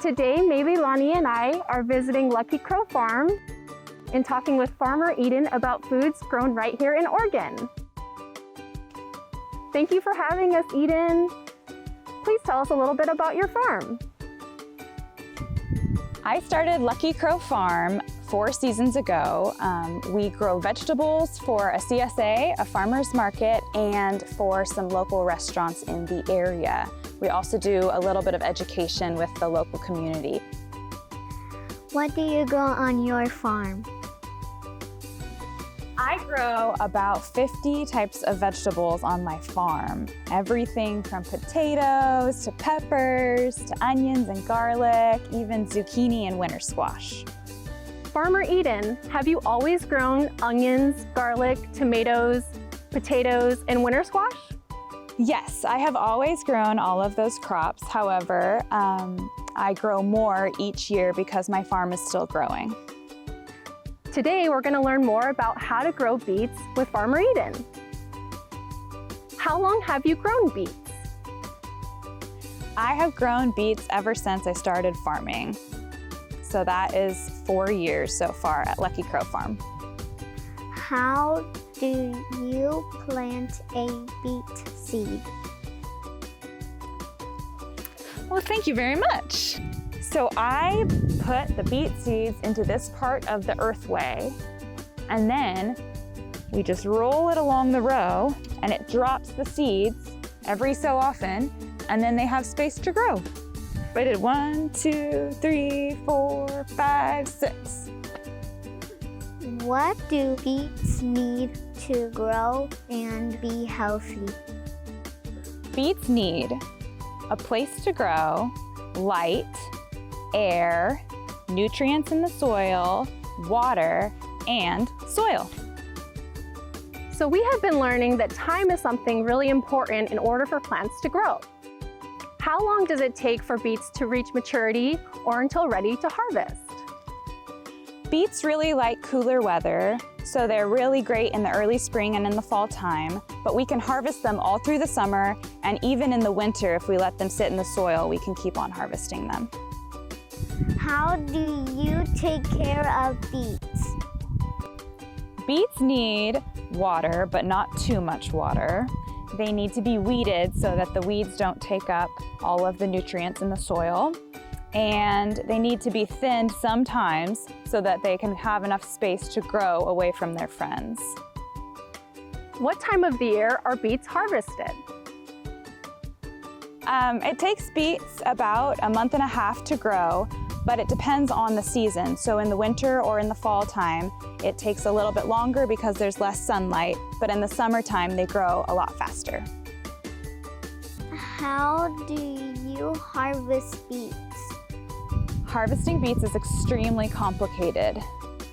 Today, Malillany and I are visiting Lucky Crow Farm and talking with Farmer Eden about foods grown right here in Oregon. Thank you for having us, Eden. Please tell us a little bit about your farm. I started Lucky Crow Farm 4 seasons ago. We grow vegetables for a CSA, a farmer's market, and for some local restaurants in the area. We also do a little bit of education with the local community. What do you grow on your farm? I grow about 50 types of vegetables on my farm. Everything from potatoes to peppers to onions and garlic, even zucchini and winter squash. Farmer Eden, have you always grown onions, garlic, tomatoes, potatoes, and winter squash? Yes, I have always grown all of those crops. However, I grow more each year because my farm is still growing. Today, we're going to learn more about how to grow beets with Farmer Eden. How long have you grown beets? I have grown beets ever since I started farming. So that is 4 years so far at Lucky Crow Farm. How do you plant a beet seed? Well, thank you very much. So I put the beet seeds into this part of the earthway, and then we just roll it along the row, and it drops the seeds every so often, and then they have space to grow. I did 1, 2, 3, 4, 5, 6. What do beets need to grow and be healthy? Beets need a place to grow, light, air, nutrients in the soil, water, and soil. So we have been learning that time is something really important in order for plants to grow. How long does it take for beets to reach maturity or until ready to harvest? Beets really like cooler weather, so they're really great in the early spring and in the fall time, but we can harvest them all through the summer, and even in the winter, if we let them sit in the soil, we can keep on harvesting them. How do you take care of beets? Beets need water, but not too much water. They need to be weeded so that the weeds don't take up all of the nutrients in the soil. And they need to be thinned sometimes so that they can have enough space to grow away from their friends. What time of the year are beets harvested? It takes beets about 1.5 months to grow, but it depends on the season. So in the winter or in the fall time, it takes a little bit longer because there's less sunlight, but in the summertime, they grow a lot faster. How do you harvest beets? Harvesting beets is extremely complicated.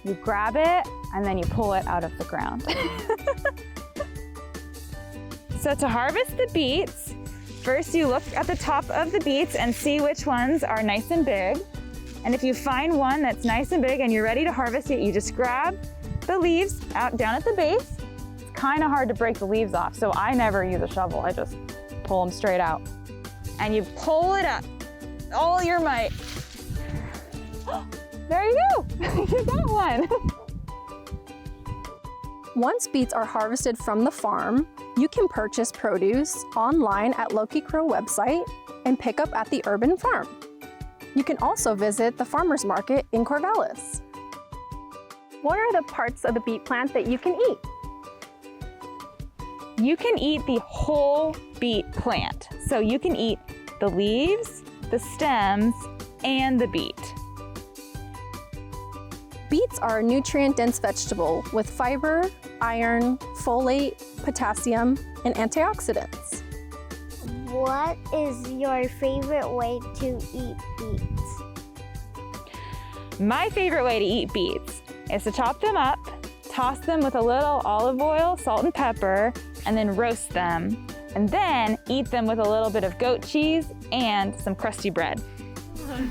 You grab it and then you pull it out of the ground. So to harvest the beets, first you look at the top of the beets and see which ones are nice and big. And if you find one that's nice and big and you're ready to harvest it, you just grab the leaves out down at the base. It's kind of hard to break the leaves off, so I never use a shovel. I just pull them straight out. And you pull it up, all your might. There you go, you got one. Once beets are harvested from the farm, you can purchase produce online at Lucky Crow website and pick up at the urban farm. You can also visit the farmer's market in Corvallis. What are the parts of the beet plant that you can eat? You can eat the whole beet plant. So you can eat the leaves, the stems, and the beet. Beets are a nutrient-dense vegetable with fiber, iron, folate, potassium, and antioxidants. What is your favorite way to eat beets? My favorite way to eat beets is to chop them up, toss them with a little olive oil, salt, and pepper, and then roast them, and then eat them with a little bit of goat cheese and some crusty bread.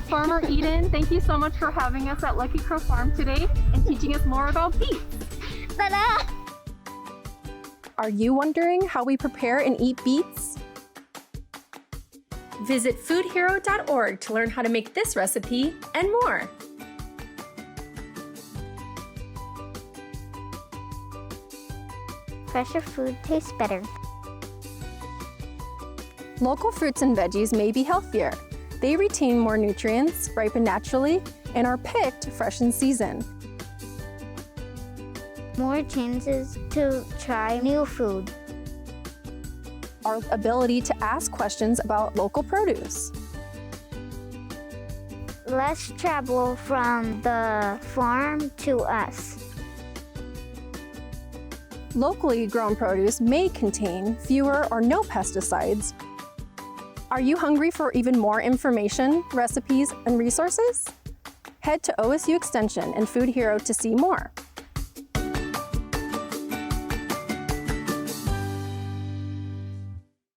Farmer Eden, thank you so much for having us at Lucky Crow Farm today and teaching us more about beets. Ta-da! Are you wondering how we prepare and eat beets? Visit foodhero.org to learn how to make this recipe and more. Fresher food tastes better. Local fruits and veggies may be healthier. They retain more nutrients, ripen naturally, and are picked fresh in season. More chances to try new food. Our ability to ask questions about local produce. Less travel from the farm to us. Locally grown produce may contain fewer or no pesticides. Are you hungry for even more information, recipes, and resources? Head to OSU Extension and Food Hero to see more.